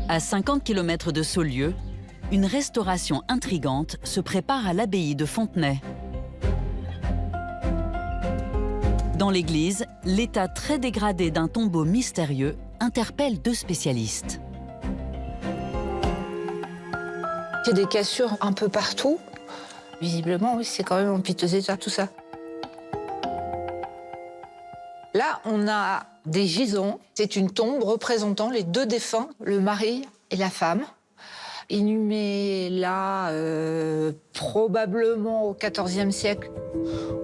À 50 km de Saulieu, une restauration intrigante se prépare à l'abbaye de Fontenay. Dans l'église, l'état très dégradé d'un tombeau mystérieux interpelle 2 spécialistes. Il y a des cassures un peu partout. Visiblement, oui, c'est quand même en piteux état, tout ça. Là, on a des gisants. C'est une tombe représentant les 2 défunts, le mari et la femme, inhumés là, probablement au XIVe siècle.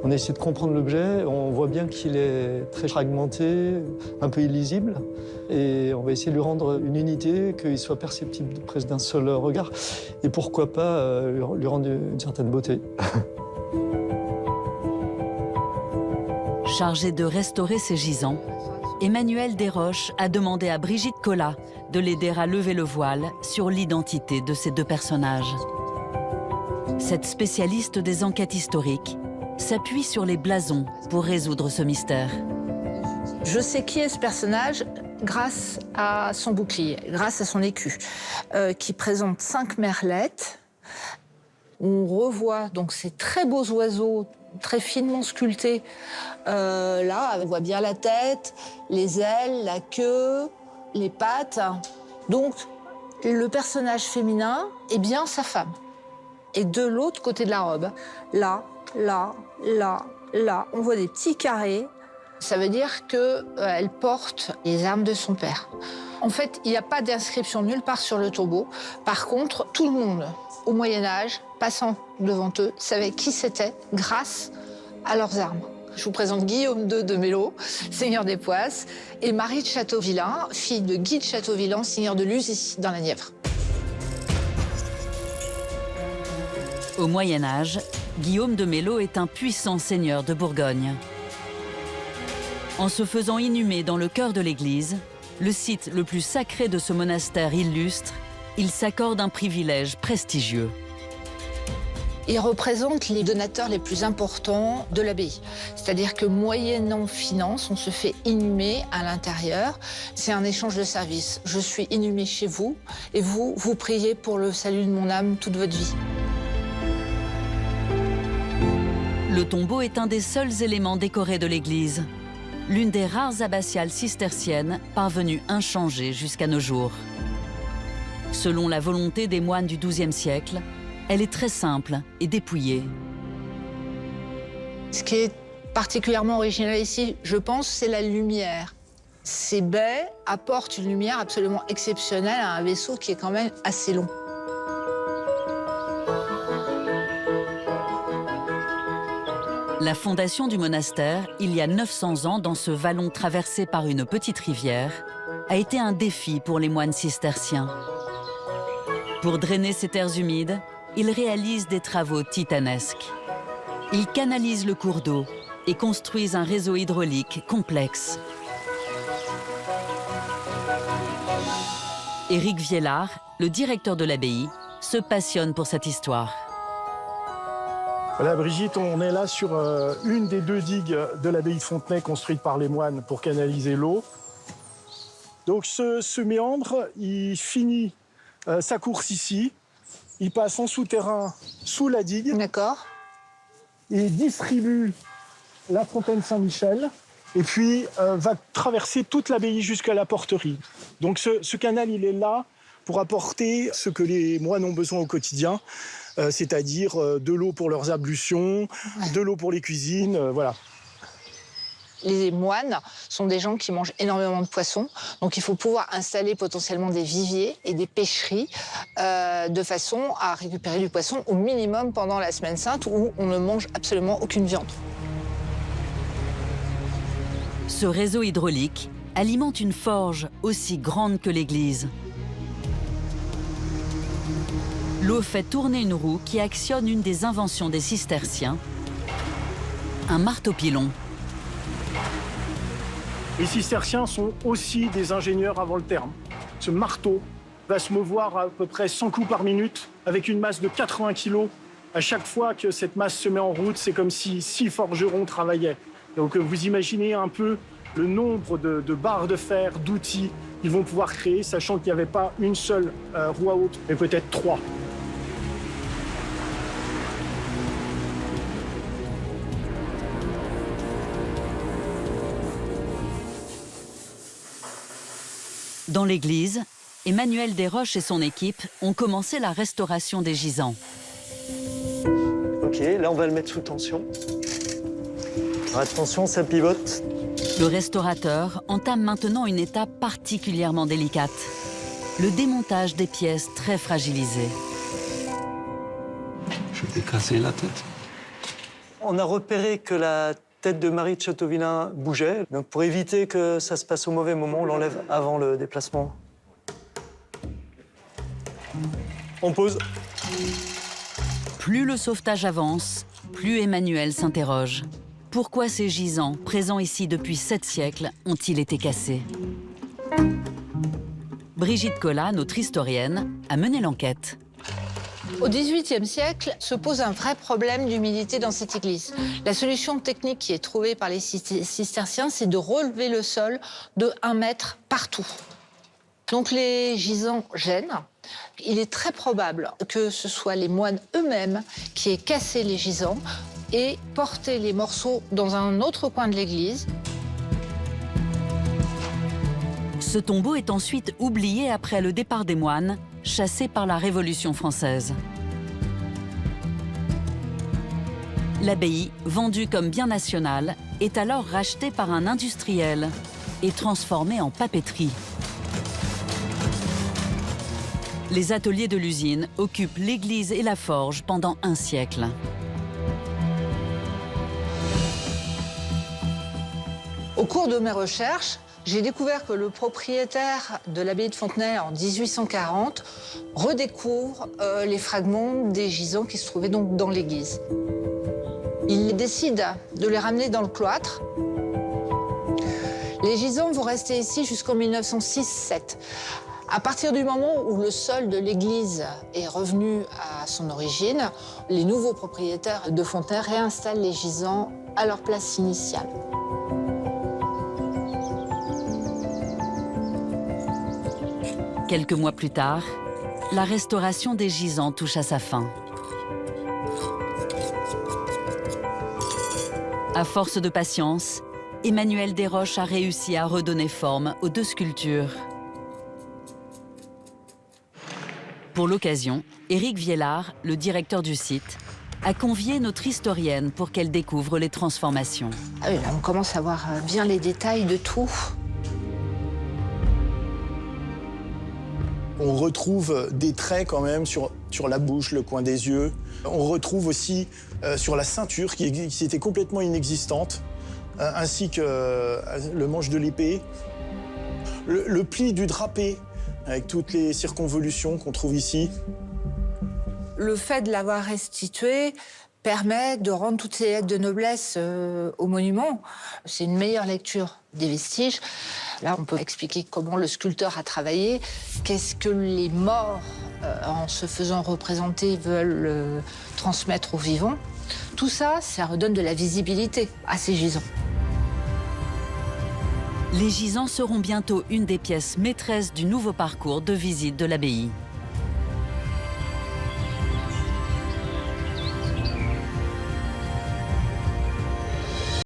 On a essayé de comprendre l'objet. On voit bien qu'il est très fragmenté, un peu illisible. Et on va essayer de lui rendre une unité, qu'il soit perceptible presque d'un seul regard. Et pourquoi pas lui rendre une certaine beauté. Chargé de restaurer ces gisants, Emmanuel Desroches a demandé à Brigitte Collat de l'aider à lever le voile sur l'identité de ces 2 personnages. Cette spécialiste des enquêtes historiques s'appuie sur les blasons pour résoudre ce mystère. Je sais qui est ce personnage grâce à son bouclier, grâce à son écu, qui présente 5 merlettes. On revoit donc ces très beaux oiseaux, très finement sculptés. Là, on voit bien la tête, les ailes, la queue, les pattes. Donc, le personnage féminin est bien sa femme. Et de l'autre côté de la robe, là, là, là, là, on voit des petits carrés. Ça veut dire qu'elle porte les armes de son père. En fait, il n'y a pas d'inscription nulle part sur le tombeau. Par contre, tout le monde, au Moyen-Âge, passant devant eux, savait qui c'était grâce à leurs armes. Je vous présente Guillaume II de Mello, seigneur des Poisses, et Marie de Châteauvillain, fille de Guy de Châteauvillain, seigneur de Luzy, dans la Nièvre. Au Moyen-Âge, Guillaume de Mello est un puissant seigneur de Bourgogne. En se faisant inhumer dans le cœur de l'église, le site le plus sacré de ce monastère illustre, il s'accorde un privilège prestigieux. Il représente les donateurs les plus importants de l'abbaye. C'est-à-dire que moyennant finance, on se fait inhumer à l'intérieur. C'est un échange de services. Je suis inhumé chez vous et vous, vous priez pour le salut de mon âme toute votre vie. Le tombeau est un des seuls éléments décorés de l'église. L'une des rares abbatiales cisterciennes parvenues inchangées jusqu'à nos jours. Selon la volonté des moines du XIIe siècle, elle est très simple et dépouillée. Ce qui est particulièrement original ici, je pense, c'est la lumière. Ces baies apportent une lumière absolument exceptionnelle à un vaisseau qui est quand même assez long. La fondation du monastère, il y a 900 ans, dans ce vallon traversé par une petite rivière, a été un défi pour les moines cisterciens. Pour drainer ces terres humides, ils réalisent des travaux titanesques. Ils canalisent le cours d'eau et construisent un réseau hydraulique complexe. Éric Viellard, le directeur de l'abbaye, se passionne pour cette histoire. Voilà, Brigitte, on est là sur une des 2 digues de l'abbaye de Fontenay construite par les moines pour canaliser l'eau. Donc ce méandre, il finit sa course ici. Il passe en souterrain sous la digue. D'accord. Il distribue la fontaine Saint-Michel et puis va traverser toute l'abbaye jusqu'à la porterie. Donc ce canal, il est là pour apporter ce que les moines ont besoin au quotidien, c'est-à-dire de l'eau pour leurs ablutions, de l'eau pour les cuisines, voilà. Les moines sont des gens qui mangent énormément de poissons, donc il faut pouvoir installer potentiellement des viviers et des pêcheries de façon à récupérer du poisson au minimum pendant la semaine sainte où on ne mange absolument aucune viande. Ce réseau hydraulique alimente une forge aussi grande que l'église. L'eau fait tourner une roue qui actionne une des inventions des cisterciens, un marteau-pilon. Les cisterciens sont aussi des ingénieurs avant le terme. Ce marteau va se mouvoir à peu près 100 coups par minute avec une masse de 80 kg. À chaque fois que cette masse se met en route, c'est comme si 6 forgerons travaillaient. Donc vous imaginez un peu le nombre de barres de fer, d'outils qu'ils vont pouvoir créer, sachant qu'il n'y avait pas une seule roue à haute, mais peut-être 3. Dans l'église, Emmanuel Desroches et son équipe ont commencé la restauration des gisants. Ok, là on va le mettre sous tension. Alors, attention, ça pivote. Le restaurateur entame maintenant une étape particulièrement délicate, le démontage des pièces très fragilisées. Je vais casser la tête. On a repéré que la tête de Marie de Châteauvillain bougeait. Donc pour éviter que ça se passe au mauvais moment, on l'enlève avant le déplacement. On pose. Plus le sauvetage avance, plus Emmanuel s'interroge. Pourquoi ces gisants, présents ici depuis 7 siècles, ont-ils été cassés? Brigitte Collat, notre historienne, a mené l'enquête. Au XVIIIe siècle se pose un vrai problème d'humidité dans cette église. La solution technique qui est trouvée par les cisterciens, c'est de relever le sol de 1 mètre partout. Donc les gisants gênent. Il est très probable que ce soit les moines eux-mêmes qui aient cassé les gisants et porté les morceaux dans un autre coin de l'église. Ce tombeau est ensuite oublié après le départ des moines, chassés par la Révolution française. L'abbaye, vendue comme bien national, est alors rachetée par un industriel et transformée en papeterie. Les ateliers de l'usine occupent l'église et la forge pendant 1 siècle. Au cours de mes recherches, j'ai découvert que le propriétaire de l'abbaye de Fontenay en 1840 redécouvre les fragments des gisants qui se trouvaient donc dans l'église. Il décide de les ramener dans le cloître. Les gisants vont rester ici jusqu'en 1906-7. À partir du moment où le sol de l'église est revenu à son origine, les nouveaux propriétaires de Fontenay réinstallent les gisants à leur place initiale. Quelques mois plus tard, la restauration des gisants touche à sa fin. À force de patience, Emmanuel Desroches a réussi à redonner forme aux 2 sculptures. Pour l'occasion, Éric Viellard, le directeur du site, a convié notre historienne pour qu'elle découvre les transformations. Ah oui, là, on commence à voir bien les détails de tout. On retrouve des traits quand même sur la bouche, le coin des yeux. On retrouve aussi sur la ceinture qui était complètement inexistante, ainsi que le manche de l'épée. Le pli du drapé, avec toutes les circonvolutions qu'on trouve ici. Le fait de l'avoir restitué permet de rendre toutes ces lettres de noblesse au monument. C'est une meilleure lecture des vestiges. Là, on peut expliquer comment le sculpteur a travaillé, qu'est-ce que les morts, en se faisant représenter, veulent transmettre aux vivants. Tout ça, ça redonne de la visibilité à ces gisants. Les gisants seront bientôt une des pièces maîtresses du nouveau parcours de visite de l'abbaye.